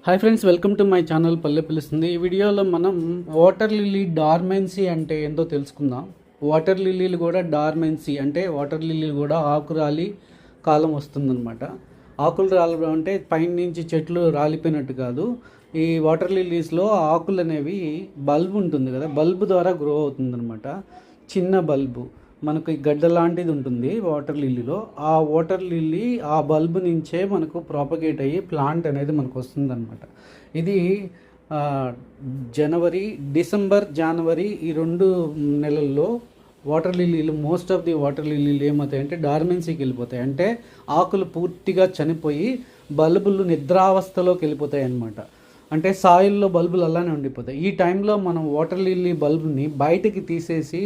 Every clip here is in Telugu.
Hi friends, welcome to my channel పల్లె పిలుస్తుంది. ఈ వీడియోలో మనం వాటర్ లిల్లీ డార్మెన్సీ అంటే ఏందో తెలుసుకుందాం. వాటర్ లిల్లీలు కూడా డార్మెన్సీ అంటే వాటర్ లిల్లీలు కూడా ఆకు రాలి కాలం వస్తుందన్నమాట. ఆకులు రాలడం అంటే పైన నుంచి చెట్లు రాలిపోయినట్టు కాదు. ఈ వాటర్ లిల్లీస్లో ఆకులు అనేవి బల్బ్ ఉంటుంది కదా, బల్బ్ ద్వారా గ్రో అవుతుందన్నమాట. చిన్న బల్బు మనకు ఈ గడ్డ లాంటిది ఉంటుంది వాటర్ లిల్లీలో. ఆ వాటర్ లిల్లీ ఆ బల్బ్ నుంచే మనకు ప్రాపగేట్ అయ్యి ప్లాంట్ అనేది మనకు వస్తుందన్నమాట. ఇది జనవరి ఈ 2 నెలల్లో వాటర్ లిల్లీలు, మోస్ట్ ఆఫ్ ది వాటర్ లిల్లీలు ఏమవుతాయంటే డార్మెన్సీకి వెళ్ళిపోతాయి. అంటే ఆకులు పూర్తిగా చనిపోయి బల్బులు నిద్రావస్థలోకి వెళ్ళిపోతాయి అన్నమాట. అంటే సాయిల్లో బల్బులు అలానే ఉండిపోతాయి. ఈ టైంలో మనం వాటర్ లిల్లీ బల్బుని బయటికి తీసేసి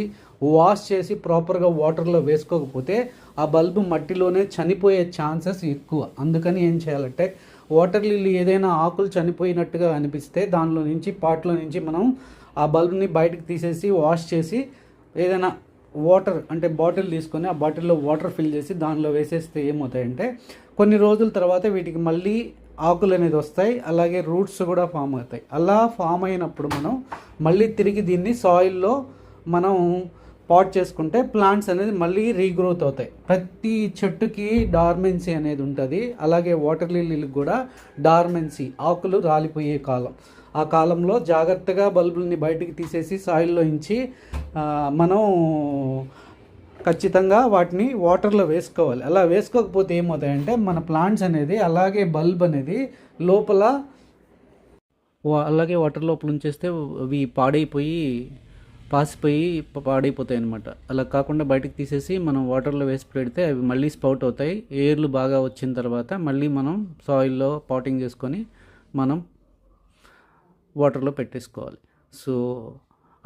వాష్ చేసి ప్రాపర్గా వాటర్లో వేసుకోకపోతే ఆ బల్బు మట్టిలోనే చనిపోయే ఛాన్సెస్ ఎక్కువ. అందుకని ఏం చేయాలంటే వాటర్ లిల్లీ ఏదైనా ఆకులు చనిపోయినట్టుగా అనిపిస్తే దానిలో నుంచి పాట్లో నుంచి మనం ఆ బల్బుని బయటకు తీసేసి వాష్ చేసి ఏదైనా వాటర్ అంటే బాటిల్ తీసుకొని ఆ బాటిల్లో వాటర్ ఫిల్ చేసి దానిలో వేసేస్తే ఏమవుతాయంటే కొన్ని రోజుల తర్వాత వీటికి మళ్ళీ ఆకులు అనేది వస్తాయి, అలాగే రూట్స్ కూడా ఫామ్ అవుతాయి. అలా ఫామ్ అయినప్పుడు మనం మళ్ళీ తిరిగి దీన్ని సాయిల్లో మనం పాట్ చేసుకుంటే ప్లాంట్స్ అనేది మళ్ళీ రీగ్రోత్ అవుతాయి. ప్రతి చెట్టుకి డార్మెన్సీ అనేది ఉంటుంది. అలాగే వాటర్ లిల్లీలకు కూడా డార్మెన్సీ, ఆకులు రాలిపోయే కాలం. ఆ కాలంలో జాగ్రత్తగా బల్బుల్ని బయటికి తీసేసి సాయిల్లో ఇంచి మనం ఖచ్చితంగా వాటిని వాటర్లో వేసుకోవాలి. అలా వేసుకోకపోతే ఏమవుతాయంటే మన ప్లాంట్స్ అనేది అలాగే బల్బ్ అనేది లోపల అలాగే వాటర్ లోపల ఉంచేస్తే అవి పాసిపోయి పాడైపోతాయి అన్నమాట. అలా కాకుండా బయటకు తీసేసి మనం వాటర్లో వేసి పెడితే అవి మళ్ళీ స్పౌట్ అవుతాయి. ఎయిర్లు బాగా వచ్చిన తర్వాత మళ్ళీ మనం సాయిల్లో పాటింగ్ చేసుకొని మనం వాటర్లో పెట్టేసుకోవాలి. సో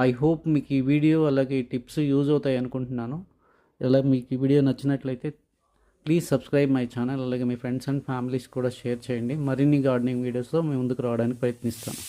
ఐ హోప్ మీకు ఈ వీడియో అలాగే ఈ టిప్స్ యూజ్ అవుతాయి అనుకుంటున్నాను. ఇలా మీకు ఈ వీడియో నచ్చినట్లయితే ప్లీజ్ సబ్స్క్రైబ్ మై ఛానల్. అలాగే మీ ఫ్రెండ్స్ అండ్ ఫ్యామిలీస్ కూడా షేర్ చేయండి. మరిన్ని గార్డెనింగ్ వీడియోస్లో మేము ముందుకు రావడానికి ప్రయత్నిస్తాను.